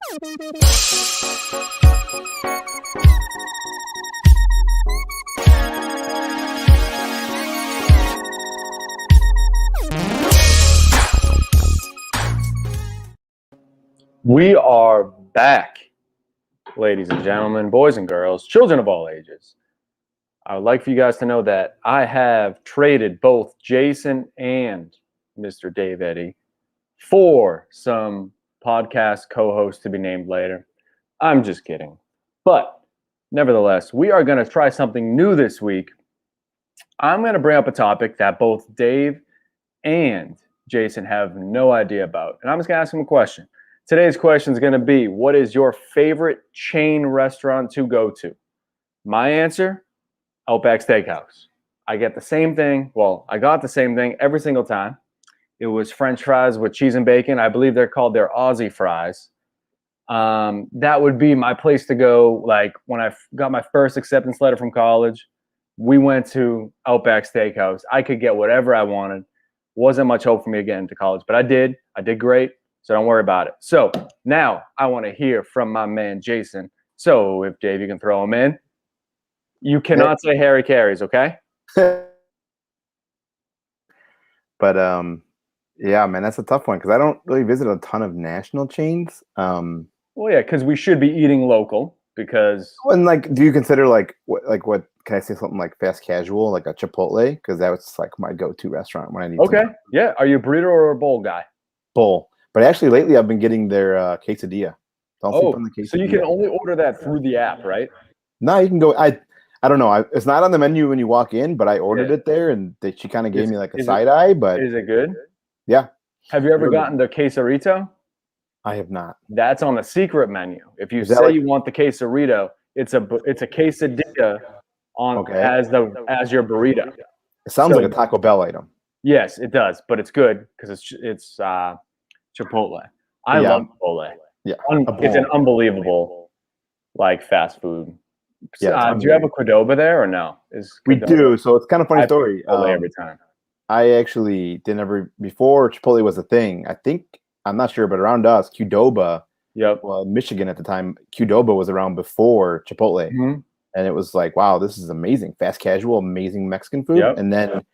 We are back, ladies and gentlemen, boys and girls, children of all ages. I would like for you guys to know that I have traded both Jason and Mr. Dave Eddy for some podcast co-hosts to be named later. I'm just kidding. But nevertheless, we are going to try something new this week. I'm going to bring up a topic that both Dave and Jason have no idea about. And I'm just going to ask them a question. Today's question is going to be, what is your favorite chain restaurant to go to? My answer, Outback Steakhouse. I get the same thing. Well, I got the same thing every single time. It was French fries with cheese and bacon. I believe they're called their Aussie fries. That would be my place to go. Like when I got my first acceptance letter from college, we went to Outback Steakhouse. I could get whatever I wanted. Wasn't much hope for me to get into college, but I did. I did great. So don't worry about it. So now I want to hear from my man, Jason. So if Dave, you can throw him in. You cannot say Harry Carries, okay? But, yeah, man, that's a tough one because I don't really visit a ton of national chains. Well, yeah, because we should be eating local because... And, like, do you consider, what can I say something like fast casual, like a Chipotle? Because that was, like, my go-to restaurant when I need Okay, yeah. Are you a burrito or a bowl guy? Bowl. But actually, lately, I've been getting their quesadilla. So you can only order that through the app, right? No, you can go. I don't know. It's not on the menu when you walk in, but I ordered it there, and she kind of gave me like a side eye. But is it good? Yeah. Have you ever gotten the quesarito? I have not. That's on the secret menu. If you say you want the quesarito, it's a quesadilla as your burrito. It sounds like a Taco Bell item. Yes, it does, but it's good because it's Chipotle. I love Chipotle. Yeah, it's an unbelievable fast food. Yeah, do you have a Qdoba there or no? We do. So it's kind of funny story. Every time. I actually did never before Chipotle was a thing. I'm not sure, but around us, Qdoba. Yep. Well, Michigan at the time, Qdoba was around before Chipotle, and it was like, wow, this is amazing, fast casual, amazing Mexican food, and then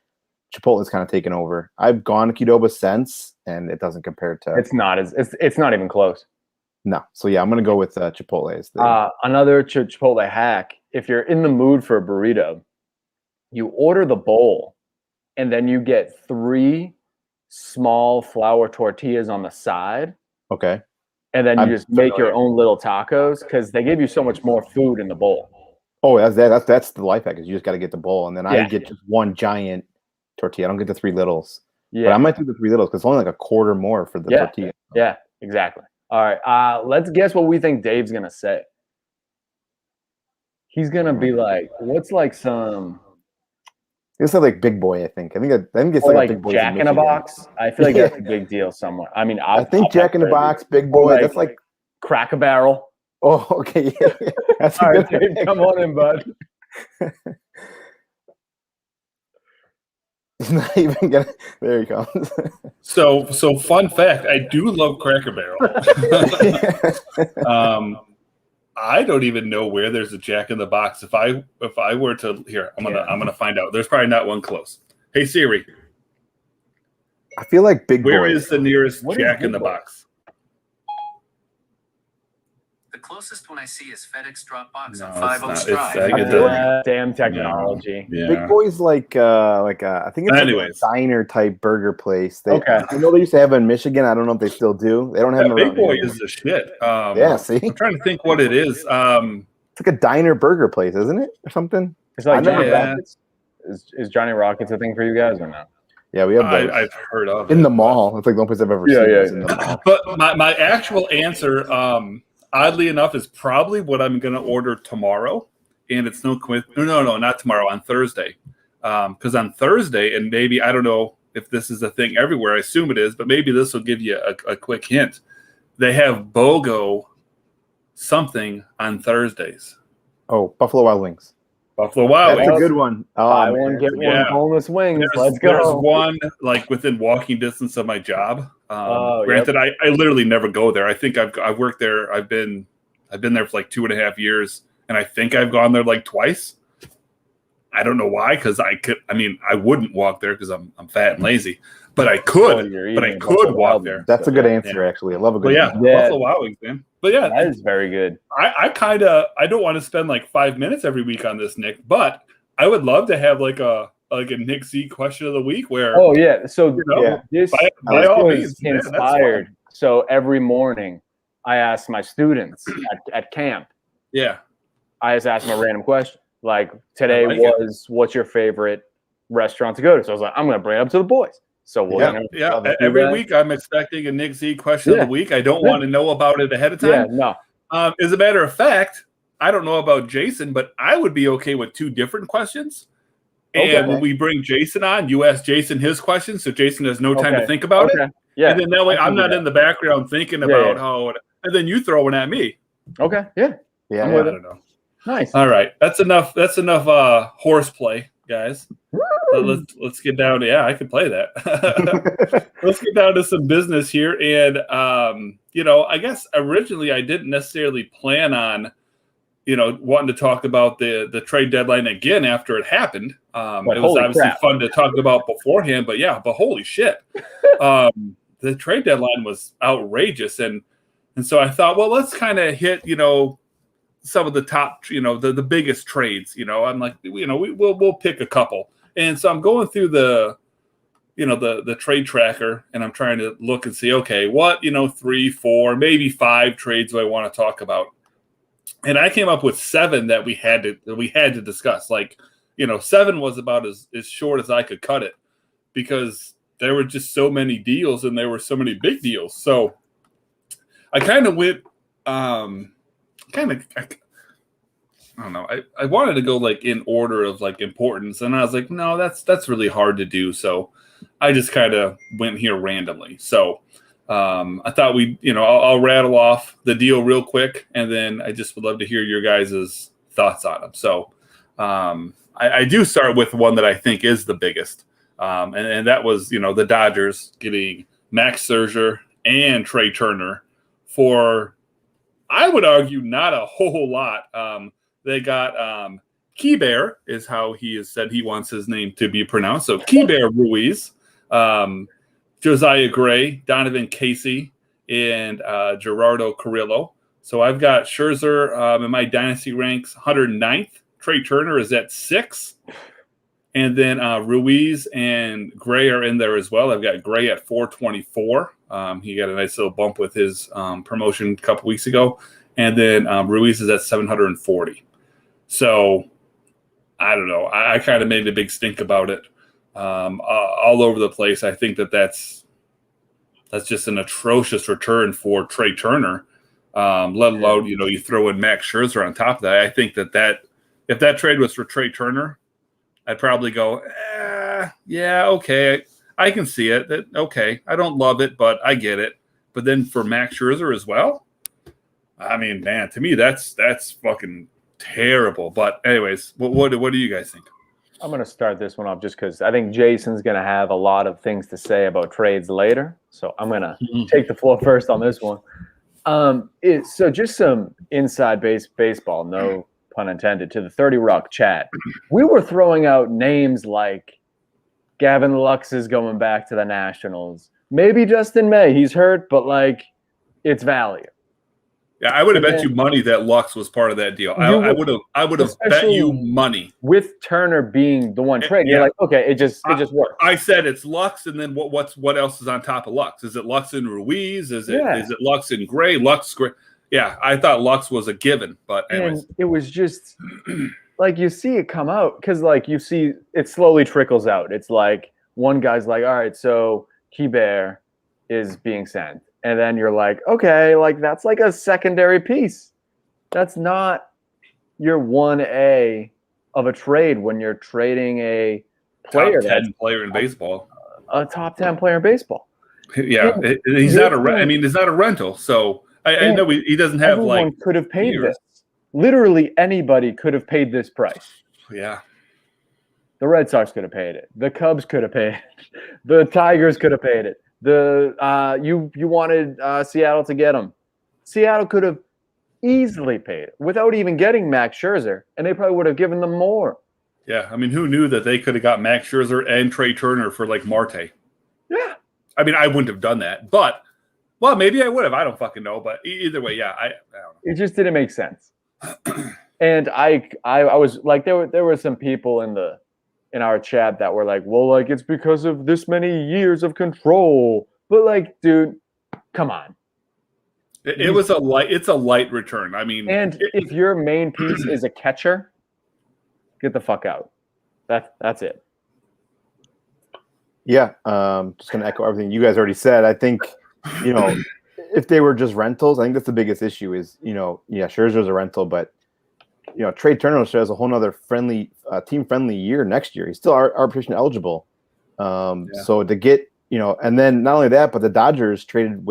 Chipotle's kind of taken over. I've gone to Qdoba since, and it doesn't compare to. It's not even close. No, so yeah, I'm gonna go with Chipotle. Another Chipotle hack: if you're in the mood for a burrito, you order the bowl, and then you get 3 small flour tortillas on the side. Okay. And then you just make your own little tacos because they give you so much more food in the bowl. Oh, that's the life hack. Is you just got to get the bowl, and then I get just one giant tortilla. I don't get the 3 littles. Yeah, but I might do the 3 littles because it's only like a quarter more for the tortilla. Yeah, exactly. All right, let's guess what we think Dave's gonna say. He's gonna be like, "What's like some?" It's like Big Boy. I think it's like Big Boy. Jack in a Box. I feel like that's a big deal somewhere. I mean, I think Jack in the Box, Big Boy. That's like Cracker Barrel. Oh, okay. Yeah. That's all right, Dave, come on in, bud. He's not even gonna. There he comes. So fun fact: I do love Cracker Barrel. I don't even know where there's a Jack in the Box. If I were to I'm gonna find out. There's probably not one close. Hey Siri, I feel like Big Boy. Where is the nearest Jack in the Box? The closest one I see is FedEx Dropbox No, on 5 Oaks it's Drive. Damn technology. Yeah. Big Boy's like I think it's like a diner type burger place. I know they used to have it in Michigan. I don't know if they still do. They don't have it. Big Boy is the shit. Yeah, see, I'm trying to think what it is. It's like a diner burger place, isn't it, or something? It's like Johnny Rockets. Is Johnny Rockets a thing for you guys or not? Yeah, we have those. I've heard of in it. the mall. It's like the only place I've ever seen. In the mall. But my actual answer, oddly enough, is probably what I'm going to order tomorrow, and it's no, not tomorrow, on Thursday, because on Thursday, and maybe I don't know if this is a thing everywhere. I assume it is, but maybe this will give you a quick hint. They have BOGO something on Thursdays. Oh, Buffalo Wild Wings. Buffalo Wild Wings. That's a good one. Buy one, get one boneless wings. Let's go. There's one like within walking distance of my job. Granted, I literally never go there. I think I've worked there. I've been there for like 2.5 years, and I think I've gone there like twice. I don't know why, because I wouldn't walk there because I'm fat and lazy, but I could. But I could walk there. That's a good answer, actually. I love a good. Buffalo Wild Wings, man. But yeah, that is very good. I don't want to spend like 5 minutes every week on this, Nick, but I would love to have like a Nick Z question of the week where. Oh yeah, so this by all means, inspired. So every morning, I ask my students at camp. Yeah, I just ask them a random question. Like today what's your favorite restaurant to go to? So I was like, I'm going to bring it up to the boys. So every week I'm expecting a Nick Z question of the week. I don't want to know about it ahead of time. Yeah, no. As a matter of fact, I don't know about Jason, but I would be okay with 2 different questions. And when we bring Jason on, you ask Jason his questions, so Jason has no time to think about it. Yeah. And then that way I'm not in the background thinking about how – and then you throw it at me. Okay, yeah. Yeah, I don't know. Nice. All right, that's enough horseplay, guys. Let's get down to I could play that. Let's get down to some business here, and I guess originally I didn't necessarily plan on wanting to talk about the trade deadline again after it happened. It was obviously fun to talk about beforehand, but holy shit, the trade deadline was outrageous, and so I thought, well, let's kind of hit some of the top, the biggest trades. I'm like, we'll pick a couple. And so I'm going through the trade tracker, and I'm trying to look and see, okay, what, 3, 4, maybe 5 trades do I want to talk about? And I came up with 7 that we had to discuss. Like, 7 was about as short as I could cut it because there were just so many deals and there were so many big deals. So I kind of went, I don't know. I wanted to go like in order of like importance, and I was like, no, that's really hard to do. So I just kind of went here randomly. So I thought I'll rattle off the deal real quick, and then I just would love to hear your guys' thoughts on them. So I do start with one that I think is the biggest, and that was the Dodgers getting Max Scherzer and Trea Turner for, I would argue, not a whole lot. They got Kiebert, is how he has said he wants his name to be pronounced. So Kiebert Ruiz, Josiah Gray, Donovan Casey, and Gerardo Carrillo. So I've got Scherzer in my dynasty ranks 109th. Trea Turner is at 6. And then Ruiz and Gray are in there as well. I've got Gray at 424. He got a nice little bump with his promotion a couple weeks ago. And then Ruiz is at 740. So I don't know. I kind of made a big stink about it all over the place. I think that's just an atrocious return for Trea Turner, let alone, you throw in Max Scherzer on top of that. I think that if that trade was for Trea Turner, I'd probably go, yeah, okay, I can see it. Okay, I don't love it, but I get it. But then for Max Scherzer as well, I mean, man, to me, that's fucking terrible. But anyways, what do you guys think? I'm going to start this one off just because I think Jason's going to have a lot of things to say about trades later. So I'm going to take the floor first on this one. So just some inside baseball, no pun intended, to the 30 Rock chat. We were throwing out names like Gavin Lux is going back to the Nationals. Maybe Justin May. He's hurt, but like it's value. Yeah, I would have bet you money that Lux was part of that deal. I would have bet you money. With Turner being the one trade, you're like, okay, it just works. I said it's Lux, and then what else is on top of Lux? Is it Lux and Ruiz? Is it Lux and Gray? Lux Gray? Yeah, I thought Lux was a given, but anyways. And it was just like you see it come out because like you see it slowly trickles out. It's like one guy's like, all right, so Kiebert is being sent. And then you're like, okay, like that's like a secondary piece. That's not your 1A of a trade when you're trading a player. Top 10 player in baseball. A top 10 player in baseball. Yeah, he's not it's not a rental. So I know he doesn't have everyone could have paid this. Literally anybody could have paid this price. Yeah. The Red Sox could have paid it. The Cubs could have paid it. The Tigers could have paid it. You wanted Seattle to get him. Seattle could have easily paid it without even getting Max Scherzer, and they probably would have given them more. Yeah, I mean, who knew that they could have got Max Scherzer and Trea Turner for like Marte? Yeah. I mean, I wouldn't have done that, but well, maybe I would have. I don't fucking know, but either way, yeah, I don't know. It just didn't make sense. And I was like, there were some people in our chat that were like, well, like it's because of this many years of control. But like, dude, come on. It's a light return. I mean, and if your main piece is a catcher, get the fuck out. That's it. Yeah, just gonna echo everything you guys already said. I think, if they were just rentals, I think that's the biggest issue. Is Scherzer's a rental, but Trea Turner has a whole nother team friendly year next year. He's still arbitration eligible. So to get and then not only that, but the Dodgers traded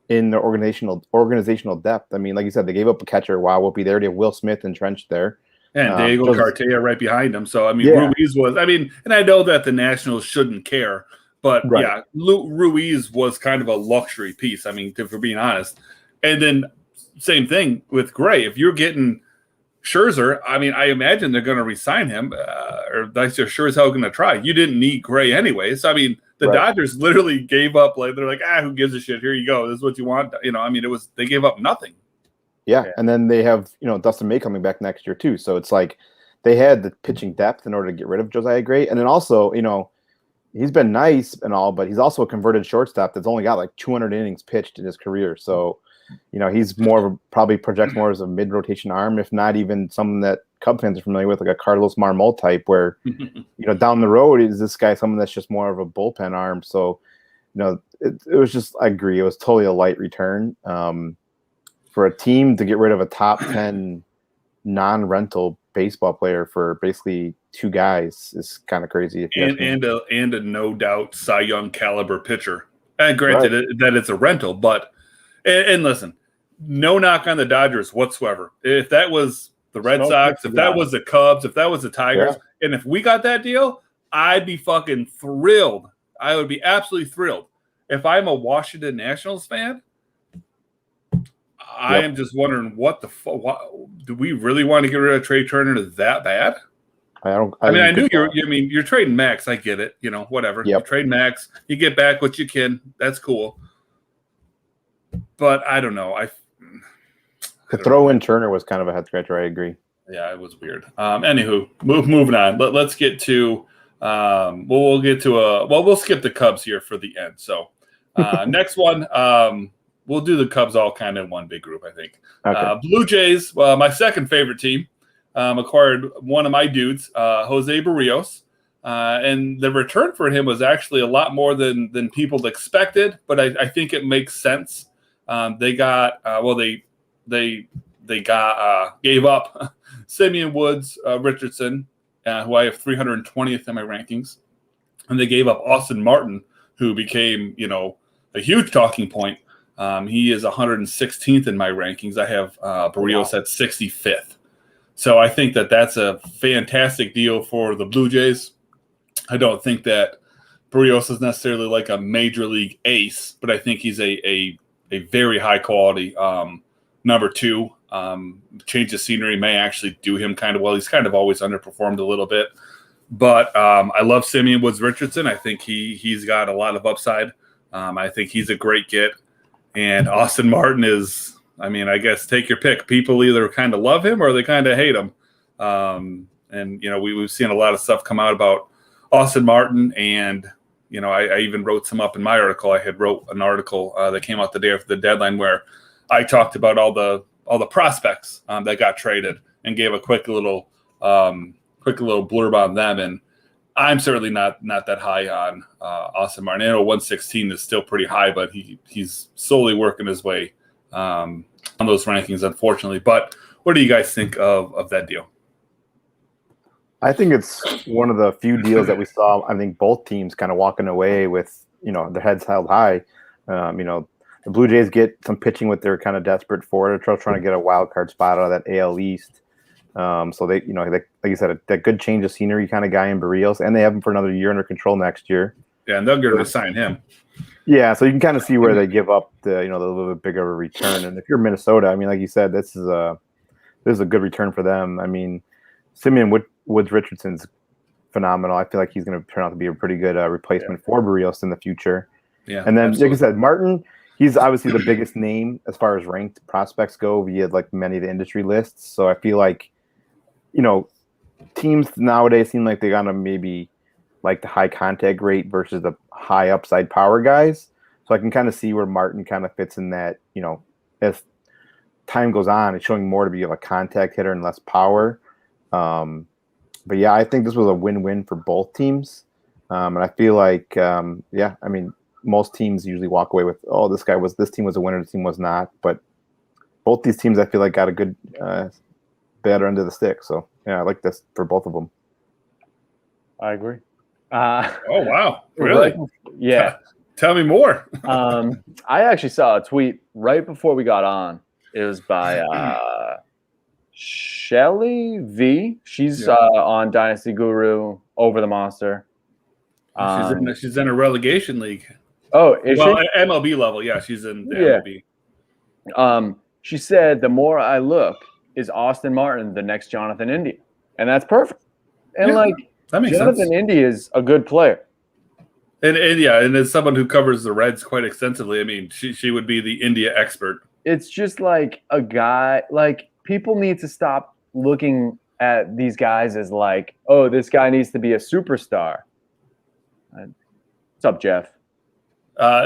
in their organizational depth. I mean, like you said, they gave up a catcher. Wow, whoopee there. They have Will Smith entrenched there. And Diego Cartaya right behind him. So, I mean, Ruiz was – I mean, and I know that the Nationals shouldn't care, but, yeah, Ruiz was kind of a luxury piece, I mean, for being honest. And then same thing with Gray. If you're getting Scherzer, I mean, I imagine they're going to re-sign him, or they're sure as hell going to try. You didn't need Gray anyways. I mean, the Dodgers literally gave up. Like, they're like, who gives a shit? Here you go. This is what you want. I mean, they gave up nothing. Yeah, and then they have Dustin May coming back next year too. So it's like they had the pitching depth in order to get rid of Josiah Gray, and then also he's been nice and all, but he's also a converted shortstop that's only got like 200 innings pitched in his career. So he's probably projects more as a mid rotation arm, if not even something that Cub fans are familiar with, like a Carlos Marmol type, where down the road is this guy someone that's just more of a bullpen arm. So it was just, I agree, it was totally a light return. For a team to get rid of a top 10 non-rental baseball player for basically two guys is kind of crazy. And a no doubt Cy Young caliber pitcher. And granted that it's a rental, but and listen, no knock on the Dodgers whatsoever. If that was the Red Sox, if that was the Cubs, if that was the Tigers, and if we got that deal, I'd be fucking thrilled. I would be absolutely thrilled. If I'm a Washington Nationals fan, I am just wondering what the fuck. Do we really want to get rid of Trea Turner that bad? I knew you're trading Max. I get it. Whatever. Yep. You trade Max, you get back what you can. That's cool. But I don't know. To throw in Turner was kind of a head scratcher. I agree. Yeah, it was weird. Anywho, moving on. Let's get to. We'll get to we'll skip the Cubs here for the end. So next one. We'll do the Cubs all kind of in one big group, I think. Okay. Blue Jays, my second favorite team, acquired one of my dudes, Jose Berrios. And the return for him was actually a lot more than people expected, but I think it makes sense. They got gave up Simeon Woods Richardson, who I have 320th in my rankings. And they gave up Austin Martin, who became, a huge talking point. He is 116th in my rankings. I have Berrios at 65th. So I think that's a fantastic deal for the Blue Jays. I don't think that Berrios is necessarily like a major league ace, but I think he's a very high quality number two. Change of scenery may actually do him kind of well. He's kind of always underperformed a little bit. But I love Simeon Woods Richardson. I think he's got a lot of upside. I think he's a great get. And Austin Martin is, I guess take your pick. People either kind of love him or they kind of hate him. And we've seen a lot of stuff come out about Austin Martin. And, I even wrote some up in my article. I had wrote an article that came out the day after the deadline where I talked about all the prospects that got traded and gave a quick little blurb on them. And I'm certainly not that high on Austin Martin. I know 116 is still pretty high, but he's slowly working his way on those rankings, unfortunately. But what do you guys think of that deal? I think it's one of the few deals that we saw. I think both teams kind of walking away with their heads held high. The Blue Jays get some pitching what they're kind of desperate for. They're trying to get a wild card spot out of that AL East. So they, like you said, that good change of scenery kind of guy in Berrios, and they have him for another year under control next year. Yeah, and they're going to sign him. Yeah, so you can kind of see where they give up the little bit bigger of a return. And if you're Minnesota, I mean, like you said, this is a good return for them. I mean, Simeon Woods Richardson's phenomenal. I feel like he's going to turn out to be a pretty good replacement for Berrios in the future. Yeah, and then absolutely. like I said, Martin, he's obviously the biggest name as far as ranked prospects go via like many of the industry lists. So I feel like, teams nowadays seem like they got to maybe like the high contact rate versus the high upside power guys. So I can kind of see where Martin kind of fits in that, as time goes on, it's showing more to be of a contact hitter and less power. But yeah, I think this was a win-win for both teams. And I feel like, I mean, most teams usually walk away with, oh, this team was a winner, this team was not. But both these teams, I feel like, got a good batter under the stick. So yeah, I like this for both of them. I agree. Oh, wow. Really? Yeah. Tell me more. I actually saw a tweet right before we got on. It was by Shelly V. She's on Dynasty Guru, Over the Monster. She's in a relegation league. Oh, is she? MLB level. Yeah, she's in the MLB. She said, the more I look, is Austin Martin the next Jonathan India? And that's perfect. And that makes Jonathan sense. India is a good player. And as someone who covers the Reds quite extensively, I mean, she would be the India expert. It's just like a guy, like people need to stop looking at these guys as like, oh, this guy needs to be a superstar. What's up, Jeff?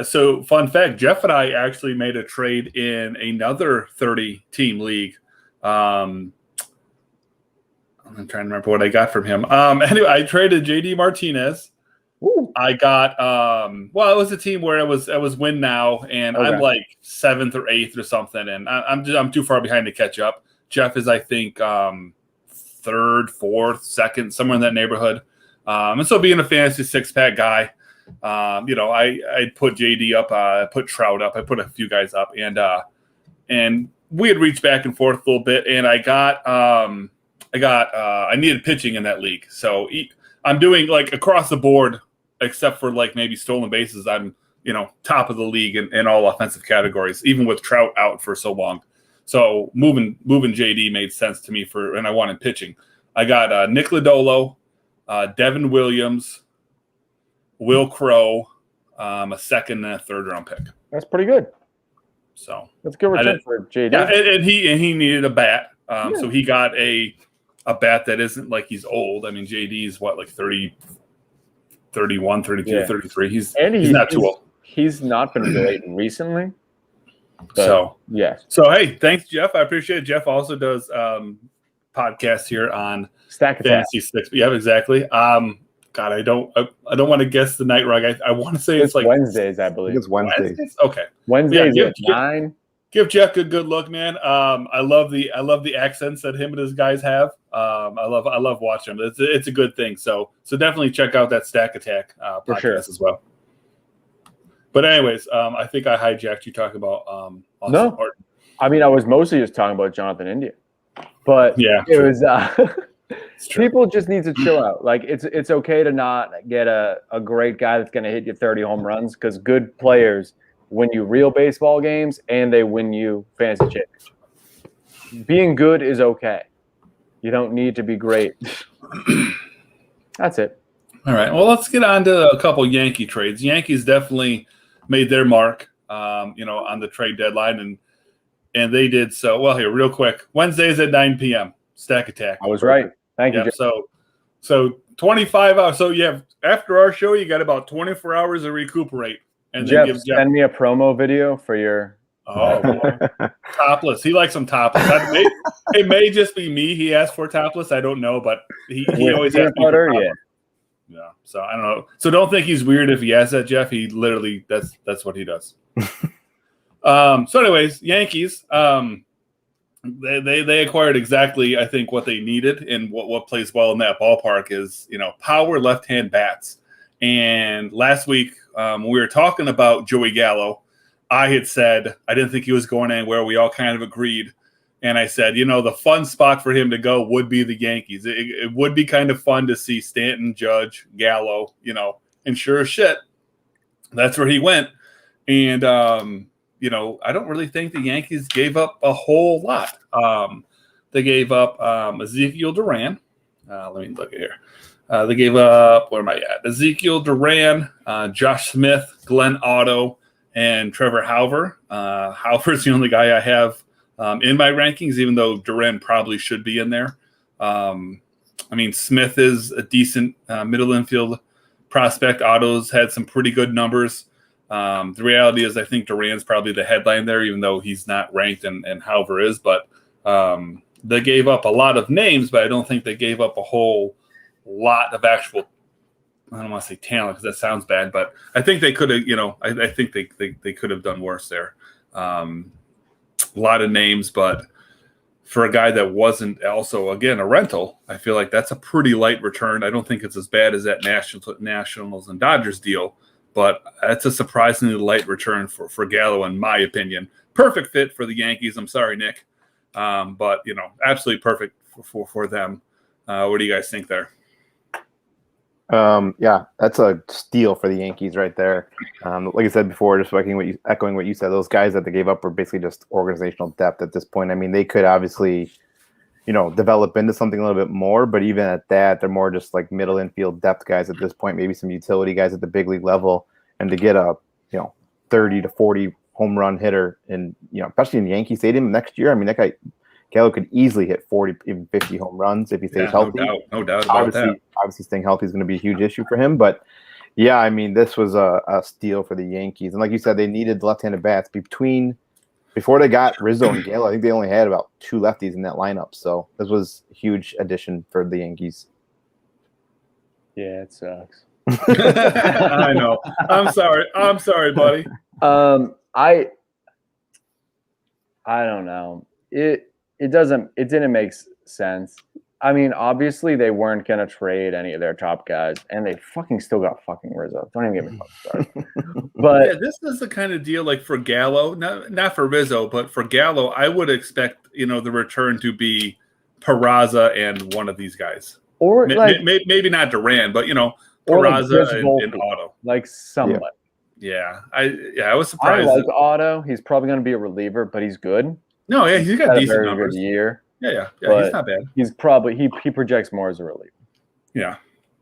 So fun fact, Jeff and I actually made a trade in another 30-team league. I'm trying to remember what I got from him. Anyway, I traded JD Martinez. Ooh. I got it was a team where it was win now, and Okay. I'm like 7th or 8th or something, and I'm too far behind to catch up. Jeff is, I think, 3rd, 4th, 2nd, somewhere in that neighborhood. And so being a fantasy 6-pack guy, I put JD up, I put Trout up, I put a few guys up, and we had reached back and forth a little bit, and I needed pitching in that league, so I'm doing like across the board, except for like maybe stolen bases. I'm top of the league in all offensive categories, even with Trout out for so long. So moving JD made sense to me and I wanted pitching. I got Nick Lodolo, Devin Williams, Will Crow, a 2nd and a 3rd round pick. That's pretty good. So that's a good return for JD. Yeah, and he needed a bat. So he got a bat that isn't like he's old. I mean, JD is what, like 30, 31, 32, 33. He's not too old. He's not been great recently. So, yes. So, hey, thanks, Jeff. I appreciate it. Jeff also does podcasts here on Stack Attack. Fantasy Six. Yeah, exactly. God, I don't want to guess the night rug. I want to say it's like Wednesdays, I believe. It's Wednesdays. Okay. Wednesdays at 9. Give Jeff a good look, man. I love the accents that him and his guys have. I love watching them. It's a good thing. So definitely check out that Stack Attack podcast as well. But anyways, I think I hijacked you talking about Austin Martin. I mean, I was mostly just talking about Jonathan India, but it was people just need to chill out. Like it's okay to not get a great guy that's going to hit you 30 home runs, because good players win you real baseball games and they win you fantasy championships. Being good is okay. You don't need to be great. That's it. All right. Well, let's get on to a couple Yankee trades. Yankees definitely made their mark, on the trade deadline, and they did so. Well, here, real quick, Wednesdays at 9 p.m. Stack Attack. I was right. Thank you. Jeff. So 25 hours. So you have, after our show, you got about 24 hours to recuperate. And Jeff, send me a promo video for your. Topless. He likes them topless. It may just be me. He asked for topless. I don't know, but he always asks me for topless. Yeah. So I don't know. So don't think he's weird if he asks that, Jeff. He literally that's what he does. So anyways, Yankees. They acquired exactly, I think, what they needed, and what plays well in that ballpark is power left-hand bats. And last week when we were talking about Joey Gallo, I had said I didn't think he was going anywhere. We all kind of agreed. And I said, the fun spot for him to go would be the Yankees. It would be kind of fun to see Stanton, Judge, Gallo, and sure as shit, that's where he went. And, I don't really think the Yankees gave up a whole lot. They gave up Ezequel Duran. Let me look at here. They gave up, where am I at? Ezequel Duran, Josh Smith, Glenn Otto, and Trevor Hauver. Hauver's the only guy I have in my rankings, even though Duran probably should be in there. Smith is a decent middle infield prospect. Otto's had some pretty good numbers. The reality is I think Duran's probably the headline there, even though he's not ranked and Hauver is. But they gave up a lot of names, but I don't think they gave up a whole lot of actual, I don't want to say talent because that sounds bad, but I think they could have, I think they could have done worse there. A lot of names, but for a guy that wasn't also, again, a rental, I feel like that's a pretty light return. I don't think it's as bad as that Nationals and Dodgers deal, but that's a surprisingly light return for Gallo, in my opinion. Perfect fit for the Yankees. I'm sorry, Nick. But, absolutely perfect for them. What do you guys think there? Yeah, that's a steal for the Yankees right there. Like I said before, just echoing what you said, those guys that they gave up were basically just organizational depth at this point. I mean, they could obviously, develop into something a little bit more, but even at that, they're more just like middle infield depth guys at this point, maybe some utility guys at the big league level. And to get a, 30 to 40 home run hitter in, especially in Yankee Stadium next year, I mean, that guy, Gallo could easily hit 40, even 50 home runs if he stays healthy. No doubt about that. Obviously, staying healthy is going to be a huge issue for him. But, yeah, I mean, this was a steal for the Yankees. And like you said, they needed left-handed bats. Before they got Rizzo and Gallo, I think they only had about 2 lefties in that lineup. So this was a huge addition for the Yankees. Yeah, it sucks. I know. I'm sorry, buddy. I don't know. It didn't make sense. I mean, obviously they weren't gonna trade any of their top guys, and they fucking still got fucking Rizzo. Don't even get me fucking started. But yeah, this is the kind of deal like for Gallo, not for Rizzo, but for Gallo, I would expect the return to be Peraza and one of these guys, or maybe not Duran, but Peraza and Otto, like somebody. Yeah, I was surprised. I like Otto. He's probably going to be a reliever, but he's good. No, yeah, he's got decent very numbers. Good year. Yeah, but he's not bad. He's probably he projects more as a reliever. Yeah,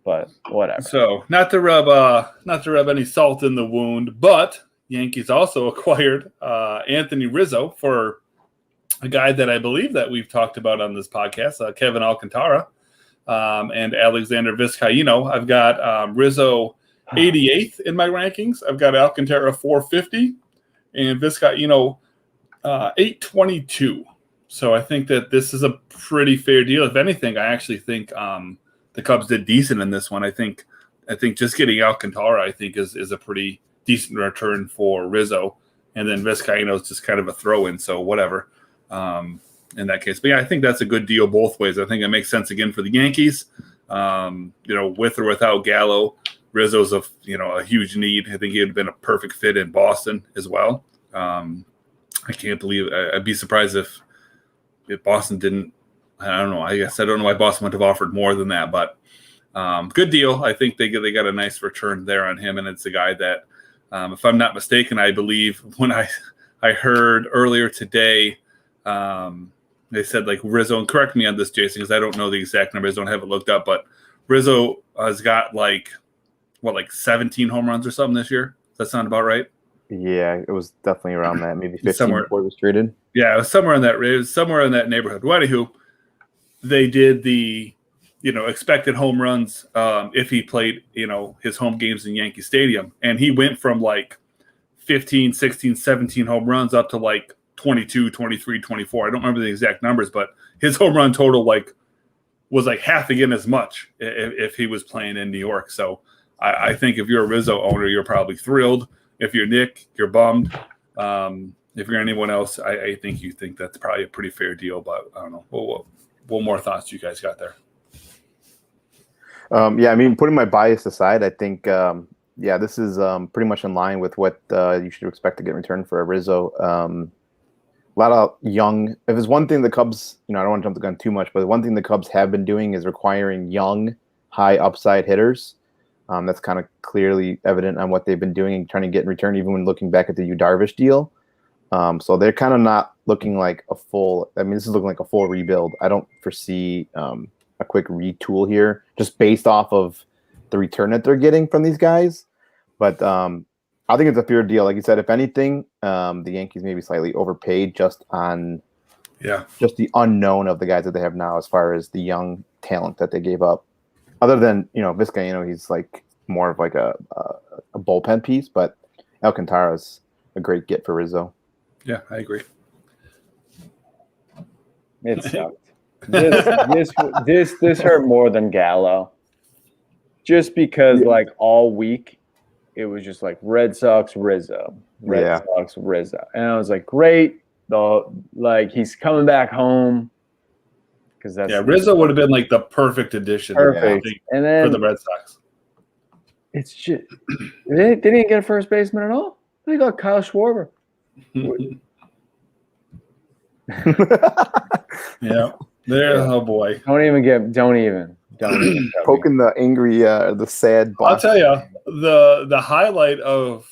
but whatever. So not to rub any salt in the wound, but Yankees also acquired Anthony Rizzo for a guy that I believe that we've talked about on this podcast, Kevin Alcantara, and Alexander Vizcaino. I've got Rizzo 88th in my rankings. I've got Alcantara 450 and Vizcaino 822. So I think that this is a pretty fair deal. If anything, I actually think the Cubs did decent in this one. I think just getting Alcantara, I think, is a pretty decent return for Rizzo. And then Vizcaino is just kind of a throw-in, so whatever in that case. But, yeah, I think that's a good deal both ways. I think it makes sense, again, for the Yankees. With or without Gallo, Rizzo's a huge need. I think he would have been a perfect fit in Boston as well. I can't believe – I'd be surprised if Boston didn't – I don't know. I guess I don't know why Boston would have offered more than that, but good deal. I think they got a nice return there on him, and it's a guy that, if I'm not mistaken, I believe when I heard earlier today, they said like Rizzo, and correct me on this, Jason, because I don't know the exact numbers, don't have it looked up, but Rizzo has got like 17 home runs or something this year. Does that sound about right? Yeah, it was definitely around that, maybe 15 before it was traded. Yeah, it was somewhere in that neighborhood. Well, anywho, they did the expected home runs if he played his home games in Yankee Stadium, and he went from like 15, 16, 17 home runs up to like 22, 23, 24. I don't remember the exact numbers, but his home run total was like half again as much if he was playing in New York. So I think if you're a Rizzo owner, you're probably thrilled. If you're Nick, you're bummed. If you're anyone else, I think you think that's probably a pretty fair deal, but I don't know. What more thoughts you guys got there? Yeah, I mean, putting my bias aside, I think, this is pretty much in line with what you should expect to get in return for a Rizzo. A lot of young – if there's one thing the Cubs – I don't want to jump the gun too much, but one thing the Cubs have been doing is requiring young, high upside hitters. That's kind of clearly evident on what they've been doing and trying to get in return, even when looking back at the Yu Darvish deal. So they're kind of not looking like a full – I mean, this is looking like a full rebuild. I don't foresee a quick retool here just based off of the return that they're getting from these guys. But I think it's a fair deal. Like you said, if anything, the Yankees may be slightly overpaid just on just the unknown of the guys that they have now as far as the young talent that they gave up. Other than, Vizcaino, he's like more of like a bullpen piece, but Alcantara's a great get for Rizzo. Yeah, I agree. It sucked. This hurt more than Gallo. Just because like all week it was just like Red Sox, Rizzo. Red Sox, Rizzo. And I was like, great. Like he's coming back home. Rizzo would have been like the perfect addition. Perfect. And then for the Red Sox. It's just they didn't get a first baseman at all. They got Kyle Schwarber. Yeah. Oh boy. Don't even poking the angry the sad boss. I'll tell you, the highlight of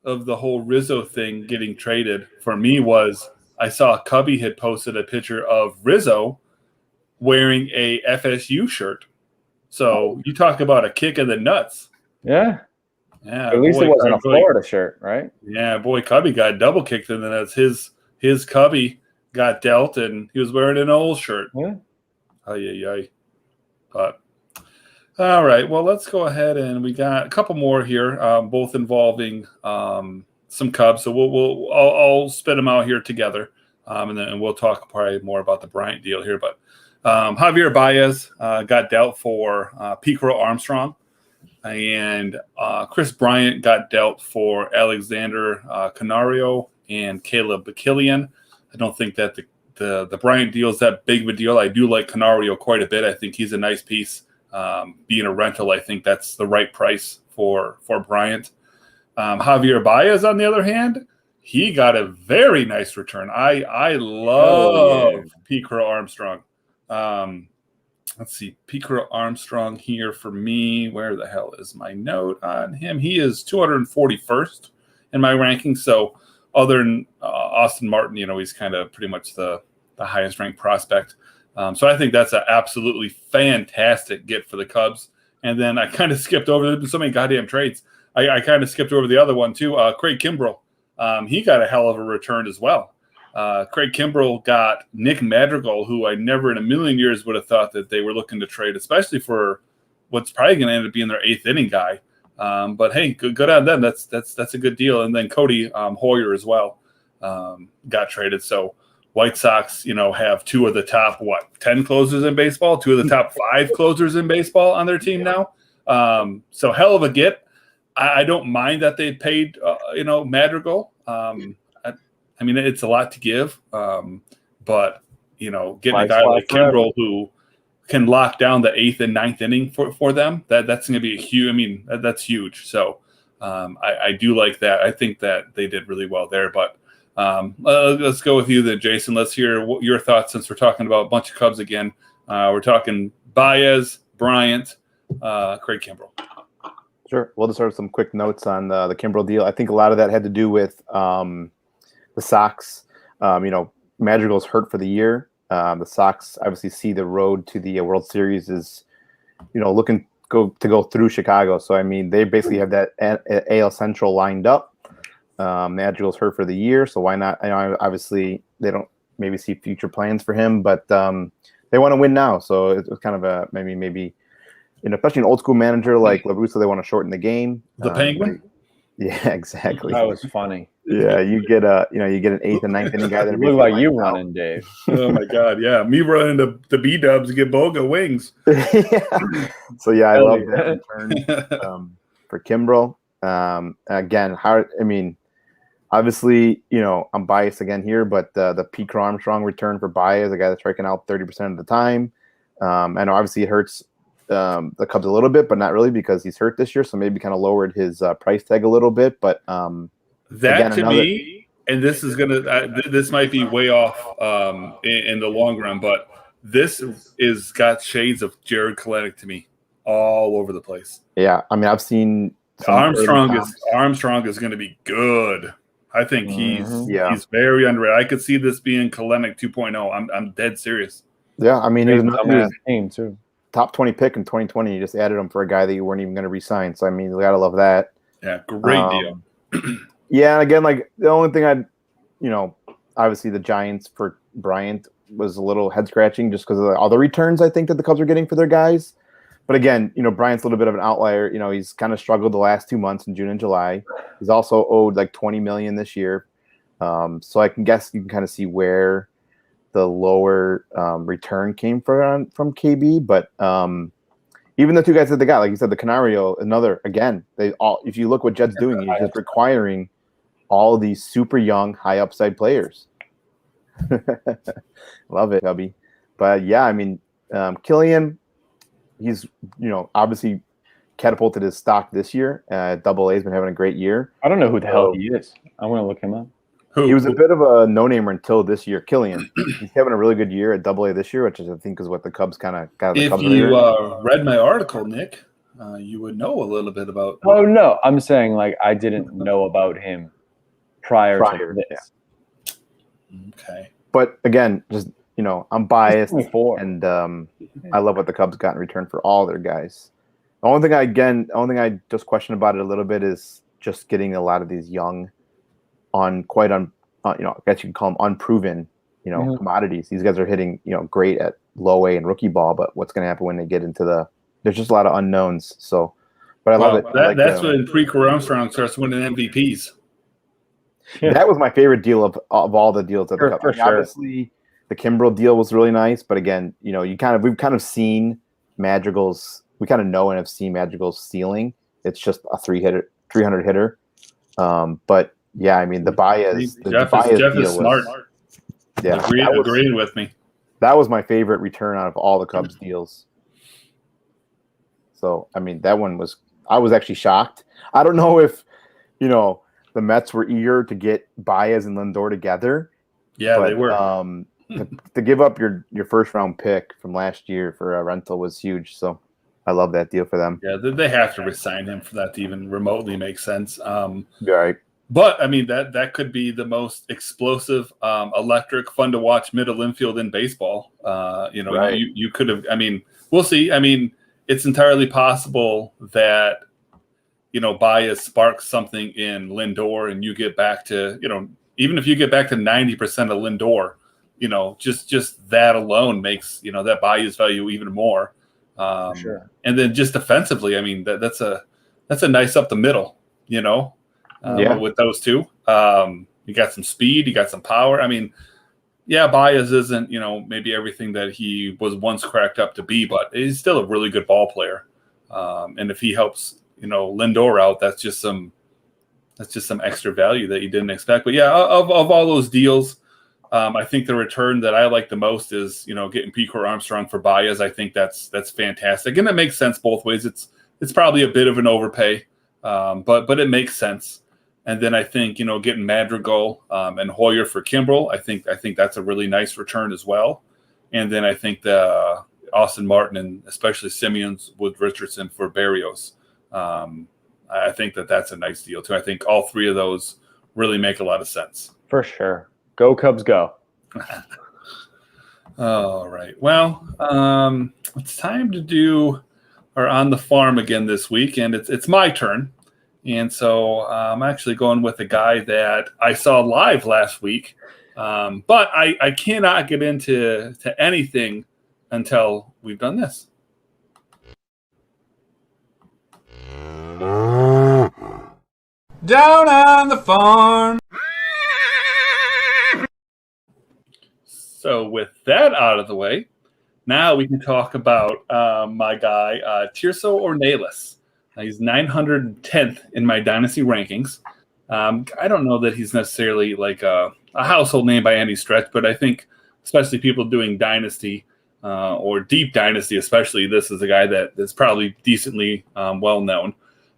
the whole Rizzo thing getting traded for me was I saw Cubby had posted a picture of Rizzo wearing a FSU shirt. So you talk about a kick in the nuts. Yeah. Yeah. At least it wasn't a Florida shirt, right? Yeah, boy, Cubby got double kicked in the nuts. His Cubby got dealt, and he was wearing an old shirt. Yeah. Ay. But all right, well, let's go ahead, and we got a couple more here, both involving some Cubs. So I'll spit them out here together, and then we'll talk probably more about the Bryant deal here. But Javier Baez got dealt for Crow-Armstrong. And Kris Bryant got dealt for Alexander Canario and Killian. I don't think that the Bryant deal is that big of a deal. I do like Canario quite a bit. I think he's a nice piece. Being a rental, I think that's the right price for Bryant. Javier Baez, on the other hand, he got a very nice return. I love Crow-Armstrong. Let's see, Crow-Armstrong here for me. Where the hell is my note on him? He is 241st in my ranking. So other than Austin Martin, he's kind of pretty much the highest ranked prospect. So I think that's an absolutely fantastic get for the Cubs. And then I kind of skipped over. There's been so many goddamn trades. I kind of skipped over the other one too. Craig Kimbrel. He got a hell of a return as well. Craig Kimbrel got Nick Madrigal, who I never in a million years would have thought that they were looking to trade, especially for what's probably going to end up being their eighth inning guy. But hey, good on them. That's a good deal. And then Codi Heuer as well got traded. So White Sox, have two of the top 10 closers in baseball, two of the top 5 closers in baseball on their team now. So hell of a get. I don't mind that they paid Madrigal. I mean, it's a lot to give, but, getting a guy like Kimbrel who can lock down the 8th and 9th inning for them, that's going to be that's huge. So I do like that. I think that they did really well there. But let's go with you then, Jason. Let's hear your thoughts since we're talking about a bunch of Cubs again. We're talking Baez, Bryant, Craig Kimbrel. Sure. We'll just start some quick notes on the Kimbrel deal. I think a lot of that had to do with the Sox. Madrigal's hurt for the year. The Sox obviously see the road to the World Series is, looking to go through Chicago. So, I mean, they basically have that AL Central lined up. Madrigal's hurt for the year, so why not? Obviously, they don't maybe see future plans for him, but they want to win now. So it was kind of a maybe, especially an old school manager like LaRusso, they want to shorten the game. The Penguin. Yeah, exactly. That was funny. Yeah, you get an 8th and 9th inning guy that look like you running, Dave. Oh my God, yeah, me running the B-dubs to get Boga wings. Yeah. So yeah, I love that return for Kimbrel. Again, obviously, I'm biased again here, but the Crow-Armstrong return for Baez, a guy that's striking out 30% of the time. And obviously it hurts the Cubs a little bit, but not really because he's hurt this year. So maybe kind of lowered his price tag a little bit. But me, and this is this might be way off in the long run, but this is got shades of Jared Kelenic to me. all over the place. Yeah, I mean, I've seen Armstrong is going to be good. I think he's very underrated. I could see this being Kalenic 2.0. I'm dead serious. Yeah, I mean, he was team too. Top 20 pick in 2020. You just added him for a guy that you weren't even going to re-sign. So I mean, you gotta love that. Yeah, great deal. Yeah, and again, like the only thing obviously the Giants for Bryant was a little head scratching just because of all the returns I think that the Cubs are getting for their guys. But again, Bryant's a little bit of an outlier. He's kind of struggled the last 2 months in June and July. He's also owed like $20 million this year. So I can guess you can kind of see where the lower return came from KB. But even the two guys that they got, like you said, the Canario, another, again, if you look what Jed's doing, he's just requiring all these super young, high upside players. Love it, Cubby. But yeah, I mean, Killian, he's obviously catapulted his stock this year. Double A's been having a great year. I don't know who the hell he is. I want to look him up. He was a bit of a no-namer until this year. Killian, he's having a really good year at Double A this year, which I think is what the Cubs kind of got. If you read my article, Nick, you would know a little bit about. Oh no, I'm saying like I didn't know about him prior to this. Yeah. Okay, but again, just I'm biased, and I love what the Cubs got in return for all their guys. The only thing I just question about it a little bit is just getting a lot of these young, I guess you can call them unproven, commodities. These guys are hitting, great at low A and rookie ball, but what's going to happen when they get into there's just a lot of unknowns. So, but I love it. That's when Crow-Armstrong starts winning MVPs. Yeah. That was my favorite deal of all the deals that the Cubs. For sure. Obviously, the Kimbrel deal was really nice, but again, we've kind of seen Madrigal's. We kind of know and have seen Madrigal's ceiling. It's just a 300 hitter. But yeah, I mean the Baez. Jeff is smart. Yeah, agreeing with me. That was my favorite return out of all the Cubs deals. So I mean that one was. I was actually shocked. I don't know if the Mets were eager to get Baez and Lindor together. Yeah, but, they were. To give up your first round pick from last year for a rental was huge. So I love that deal for them. Yeah, they have to resign him for that to even remotely make sense. Right. But I mean that could be the most explosive, electric, fun to watch middle infield in baseball. Right. You could have. I mean, we'll see. I mean, it's entirely possible that Baez sparks something in Lindor, and you get back to even if you get back to 90% of Lindor, just that alone makes that Baez value even more. Sure. And then just defensively, I mean that's a nice up the middle, with those two. You got some speed, you got some power. I mean, yeah, Baez isn't maybe everything that he was once cracked up to be, but he's still a really good ball player. And if he helps Lindor out, that's just some extra value that you didn't expect. But yeah, of all those deals, I think the return that I like the most is getting Crow-Armstrong for Baez. I think that's fantastic, and it makes sense both ways. It's probably a bit of an overpay, but it makes sense. And then I think getting Madrigal and Heuer for Kimbrel, I think that's a really nice return as well. And then I think the Austin Martin and especially Simeon's with Richardson for Berrios. I think that's a nice deal too. I think all three of those really make a lot of sense. For sure. Go Cubs, go. All right. Well, it's time to do our On the Farm again this week, and it's my turn. And so I'm actually going with a guy that I saw live last week, but I cannot get into anything until we've done this. Down on the farm. So with that out of the way, now we can talk about my guy, Tirso Ornelas. He's 910th in my Dynasty rankings. I don't know that he's necessarily like a household name by any stretch, but I think especially people doing Dynasty or Deep Dynasty especially, this is a guy that's probably decently well-known.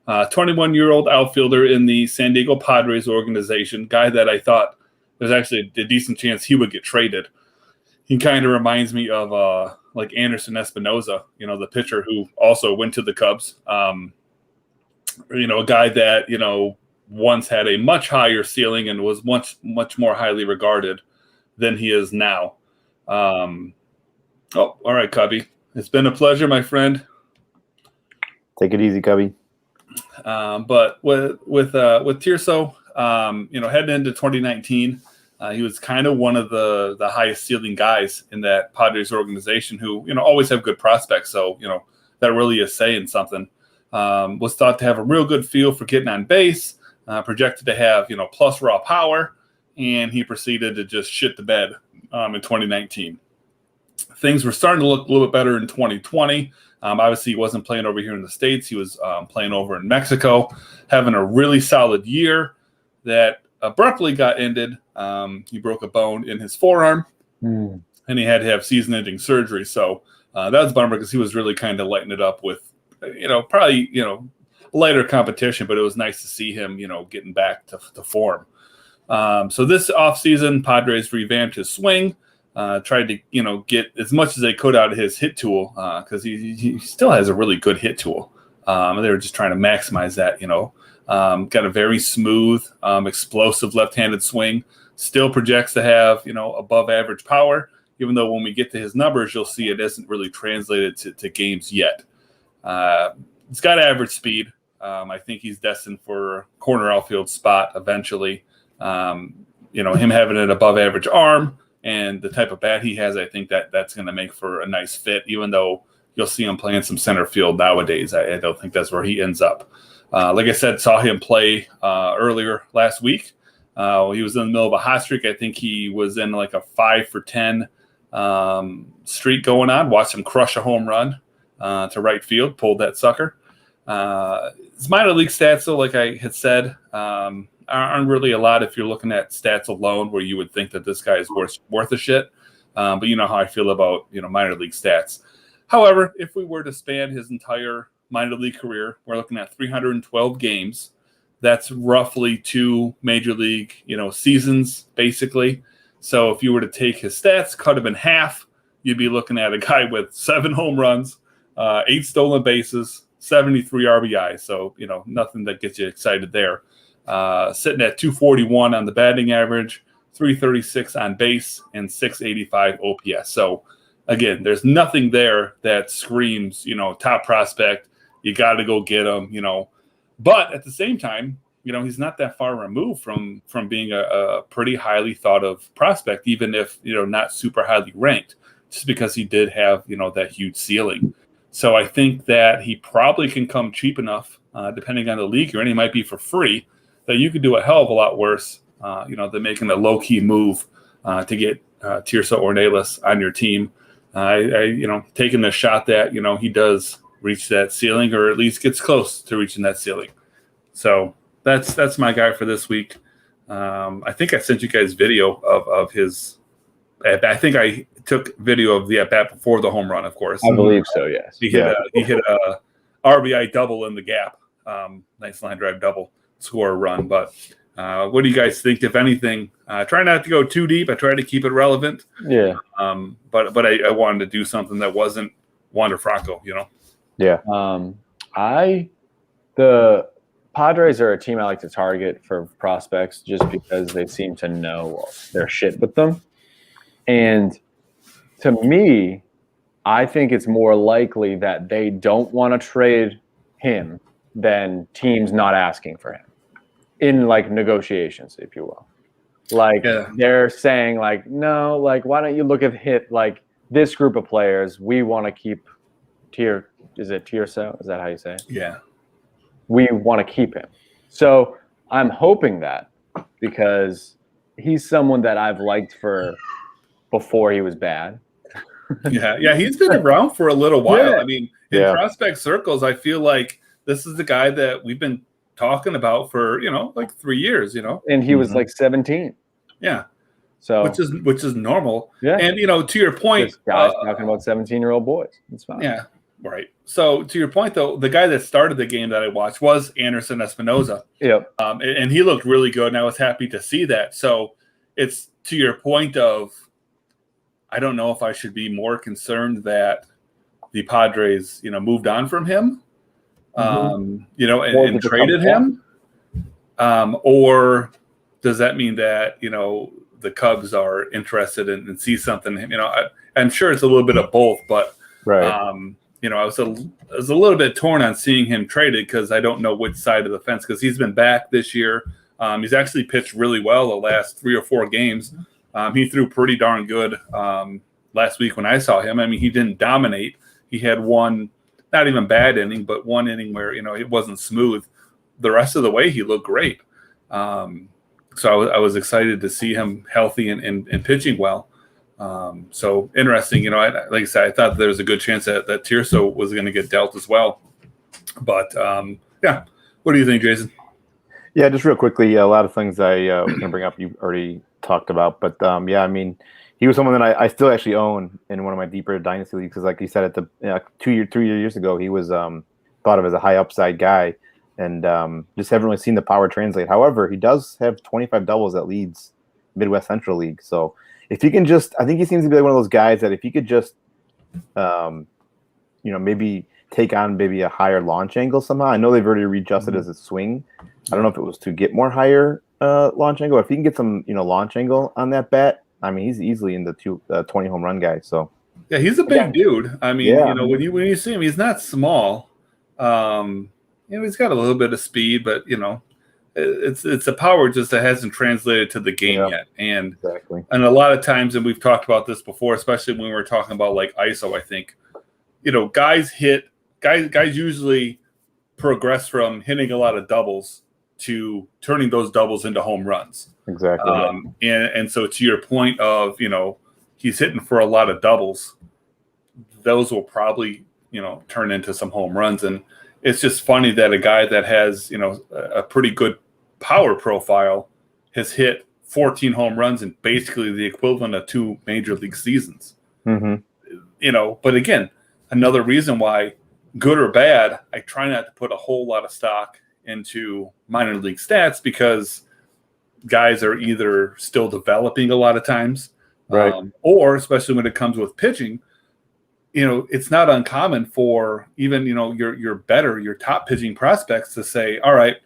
21-year-old outfielder in the San Diego Padres organization, guy that I thought there's actually a decent chance he would get traded. He kind of reminds me of like Anderson Espinoza, the pitcher who also went to the Cubs. A guy that, once had a much higher ceiling and was much, much more highly regarded than he is now. All right, Cubby. It's been a pleasure, my friend. Take it easy, Cubby. But with Tirso, heading into 2019, he was kind of one of the highest ceiling guys in that Padres organization who, always have good prospects. So, that really is saying something. Was thought to have a real good feel for getting on base, projected to have, plus raw power, and he proceeded to just shit the bed in 2019. Things were starting to look a little bit better in 2020. Obviously, he wasn't playing over here in the States. He was playing over in Mexico, having a really solid year that abruptly got ended. He broke a bone in his forearm, and he had to have season-ending surgery. So that was a bummer because he was really kind of lighting it up with, probably, lighter competition, but it was nice to see him, getting back to form. So this offseason, Padres revamped his swing. Tried to, get as much as they could out of his hit tool because he still has a really good hit tool. They were just trying to maximize that, Got a very smooth, explosive left-handed swing. Still projects to have, above average power, even though when we get to his numbers, you'll see it isn't really translated to games yet. He's got average speed. I think he's destined for a corner outfield spot eventually. Him having an above average arm, and the type of bat he has, I think that's going to make for a nice fit, even though you'll see him playing some center field nowadays. I don't think that's where he ends up. Like I said, saw him play earlier last week. He was in the middle of a hot streak. I think he was in like a 5 for 10 streak going on. Watched him crush a home run to right field, pulled that sucker. His minor league stats, though, like I had said, aren't really a lot if you're looking at stats alone, where you would think that this guy is worth a shit. But you know how I feel about minor league stats. However, if we were to span his entire minor league career, we're looking at 312 games. That's roughly 2 major league seasons, basically. So if you were to take his stats, cut them in half, you'd be looking at a guy with 7 home runs, 8 stolen bases, 73 RBI. So nothing that gets you excited there. Sitting at 241 on the batting average, 336 on base, and 685 OPS. So, again, there's nothing there that screams, top prospect. You got to go get him, But at the same time, he's not that far removed from being a pretty highly thought of prospect, even if, not super highly ranked, just because he did have, that huge ceiling. So I think that he probably can come cheap enough, depending on the league you're in. He might be for free, that you could do a hell of a lot worse, than making a low-key move to get Tirso Ornelas on your team. Taking the shot that, he does reach that ceiling, or at least gets close to reaching that ceiling. So that's my guy for this week. I think I sent you guys video of his at bat. I think I took video of the at-bat before the home run, of course. I believe so, yes. He hit a RBI double in the gap. Nice line drive double. Score a run. But what do you guys think, if anything? Try not to go too deep. I try to keep it relevant. Yeah. But I wanted to do something that wasn't Wander Franco, Yeah. The Padres are a team I like to target for prospects just because they seem to know their shit with them. And to me, I think it's more likely that they don't want to trade him than teams not asking for him in like negotiations, if you will. Like they're saying like, no, like, why don't you look at this group of players? We want to keep is it Tirso? Is that how you say it? Yeah. We want to keep him. So I'm hoping that, because he's someone that I've liked for before he was bad. Yeah, he's been around for a little while. Yeah. I mean, in prospect circles, I feel like this is the guy that we've been talking about for, like 3 years, And he was like 17. Yeah. So which is normal. Yeah. And to your point, guys talking about 17-year-old boys. It's fine. Yeah. Right. So to your point, though, the guy that started the game that I watched was Anderson Espinoza. Yep. And he looked really good, and I was happy to see that. So it's to your point of I don't know if I should be more concerned that the Padres, moved on from him, and traded him. Or does that mean that, the Cubs are interested in and see something? I'm sure it's a little bit of both, but right. I was a little bit torn on seeing him traded because I don't know which side of the fence, because he's been back this year. He's actually pitched really well the last 3 or 4 games. He threw pretty darn good last week when I saw him. I mean, he didn't dominate. He had one, not even bad inning, but one inning where, it wasn't smooth. The rest of the way, he looked great. So I was excited to see him healthy and pitching well. So interesting, like I said, I thought there was a good chance that Tirso was going to get dealt as well. But yeah, what do you think, Jason? Yeah, just real quickly, a lot of things I was going to bring up you already talked about. But yeah, I mean, he was someone that I still actually own in one of my deeper dynasty leagues because, like you said, at the 3 years ago, he was thought of as a high upside guy. And just haven't really seen the power translate. However, he does have 25 doubles that leads Midwest Central League. So if he can I think he seems to be like one of those guys that if he could just, maybe take on maybe a higher launch angle somehow. I know they've already readjusted as a swing. I don't know if it was to get more higher launch angle. If he can get some, launch angle on that bat, I mean, he's easily in the 20 home run guy. So yeah, he's a big dude. I mean, when you see him, he's not small. He's got a little bit of speed, but it's a power just that hasn't translated to the game yet. And exactly. And a lot of times, and we've talked about this before, especially when we're talking about like ISO, I think, guys usually progress from hitting a lot of doubles to turning those doubles into home runs. Exactly. And so to your point of, he's hitting for a lot of doubles, those will probably, turn into some home runs. And it's just funny that a guy that has, a pretty good power profile has hit 14 home runs in basically the equivalent of 2 major league seasons. Mm-hmm. But again, another reason why, good or bad, I try not to put a whole lot of stock into minor league stats because guys are either still developing a lot of times, right? Or especially when it comes with pitching, it's not uncommon for even, your top pitching prospects to say, all right,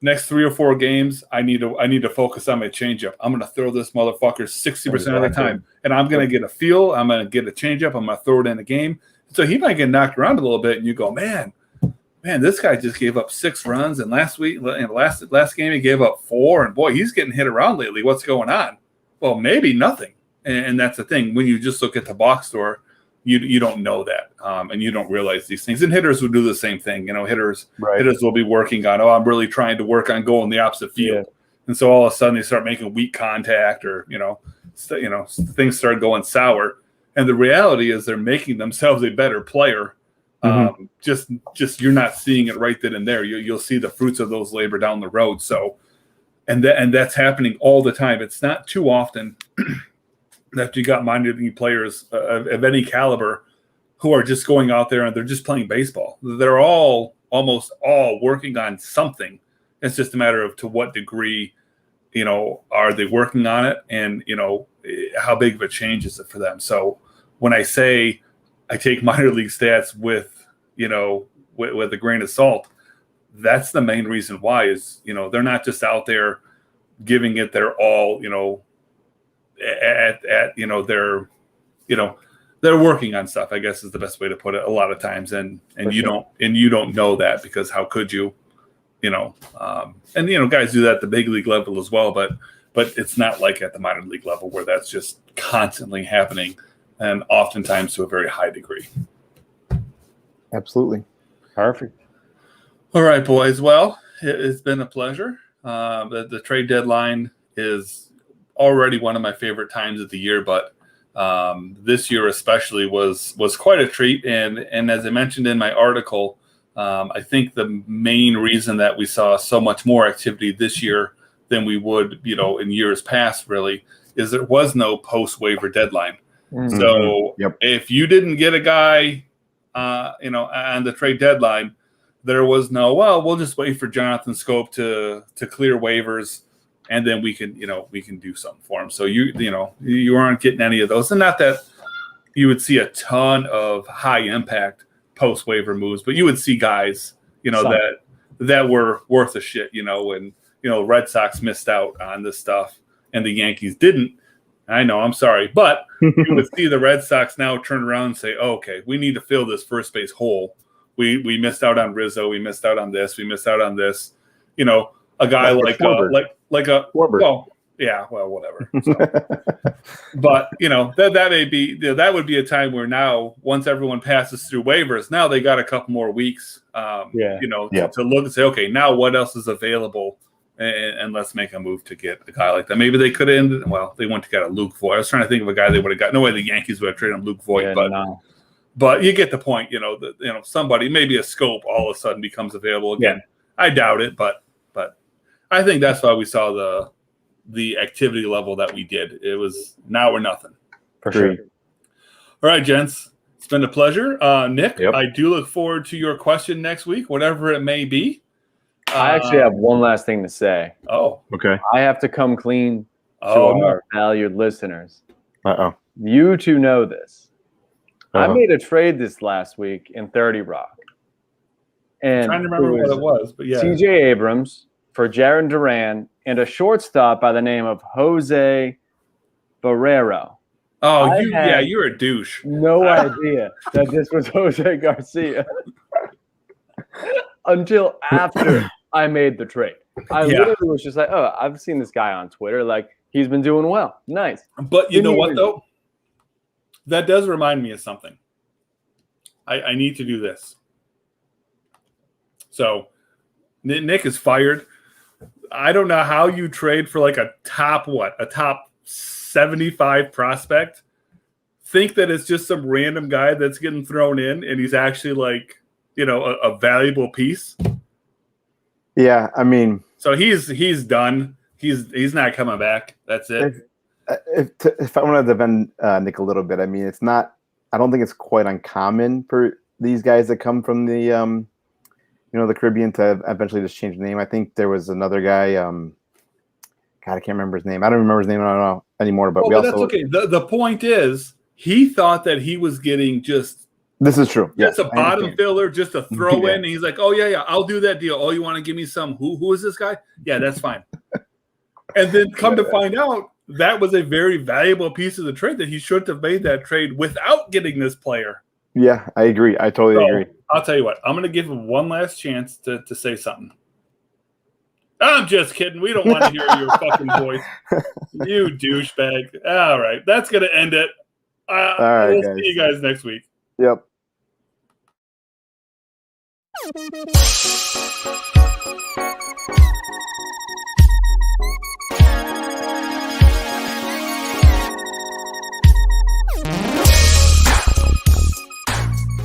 next 3 or 4 games, I need to focus on my changeup. I'm going to throw this motherfucker 60% of the time, and I'm going to get a feel. I'm going to get a changeup. I'm going to throw it in a game. So he might get knocked around a little bit, and you go, man, this guy just gave up 6 runs, and last game he gave up 4, and boy, he's getting hit around lately. What's going on? Well, maybe nothing, and that's the thing. When you just look at the box score, you don't know that, and you don't realize these things. And hitters will do the same thing. Hitters will be working on, I'm really trying to work on going the opposite field, and so all of a sudden they start making weak contact, or things start going sour. And the reality is they're making themselves a better player. Mm-hmm. Just you're not seeing it right then and there. You'll see the fruits of those labor down the road. So, and that's happening all the time. It's not too often that you got minor league players of any caliber who are just going out there and they're just playing baseball. They're almost all working on something. It's just a matter of to what degree, are they working on it, and how big of a change is it for them. So when I say I take minor league stats with a grain of salt, that's the main reason why is, they're not just out there giving it their all, they're working on stuff, I guess is the best way to put it a lot of times. And you don't know that, because how could you, guys do that at the big league level as well, but it's not like at the minor league level where that's just constantly happening, and oftentimes to a very high degree. Absolutely. Perfect. All right, boys. Well, it's been a pleasure. The trade deadline is already one of my favorite times of the year, but this year especially was quite a treat. And as I mentioned in my article, I think the main reason that we saw so much more activity this year than we would, in years past, really, is there was no post-waiver deadline. Mm-hmm. So if you didn't get a guy, on the trade deadline, there was no, well, we'll just wait for Jonathan Scope to clear waivers. and then we can do something for him. So you aren't getting any of those, and not that you would see a ton of high impact post waiver moves, but you would see guys that were worth a shit. When Red Sox missed out on this stuff and the Yankees didn't. I know, I'm sorry, but you would see the Red Sox now turn around and say, oh, okay, we need to fill this first base hole. We missed out on Rizzo. We missed out on this. We missed out on this. A guy like a Schwarber. Well, yeah, well, whatever. So, but that may be that would be a time where now once everyone passes through waivers, now they got a couple more weeks. To look and say, okay, now what else is available, and let's make a move to get a guy like that. Maybe they could have ended. Well, they went to get a Luke Voigt. I was trying to think of a guy they would have got. No way the Yankees would have traded him Luke Voigt, but you get the point. Somebody, maybe a scope all of a sudden becomes available again. Yeah. I doubt it, but I think that's why we saw the activity level that we did. It was now or nothing. For sure. All right, gents. It's been a pleasure. Nick, Yep. I do look forward to your question next week, whatever it may be. I actually have one last thing to say. Oh, okay. I have to come clean to our valued listeners. Uh-oh. You two know this. Uh-oh. I made a trade this last week in 30 Rock. And I'm trying to remember what it was, but yeah. CJ Abrams for Jaron Duran and a shortstop by the name of Jose Barrero. Oh, you're a douche. No idea that this was Jose Garcia until after I made the trade. I literally was just like, oh, I've seen this guy on Twitter. Like, he's been doing well. Nice. But you know what, though? That does remind me of something. I need to do this. So, Nick is fired. I don't know how you trade for like a top 75 prospect. Think that it's just some random guy that's getting thrown in, and he's actually like, a valuable piece. Yeah, I mean, so he's done. He's not coming back. That's it. If I want to defend Nick a little bit, I mean, it's not. I don't think it's quite uncommon for these guys that come from the the Caribbean to eventually just change the name. I think there was another guy. God, I can't remember his name. I don't remember his name anymore. But that's okay. The point is, he thought that he was getting just. This is true. It's a bottom filler just to throw in. And he's like, oh yeah, I'll do that deal. Oh, you want to give me some? Who is this guy? Yeah, that's fine. And then come to find out, that was a very valuable piece of the trade that he should have made that trade without getting this player. Yeah, I agree. I totally agree. I'll tell you what. I'm going to give him one last chance to say something. I'm just kidding. We don't want to hear your fucking voice. You douchebag. All right. That's going to end it. All right, we'll guys. see you guys next week. Yep.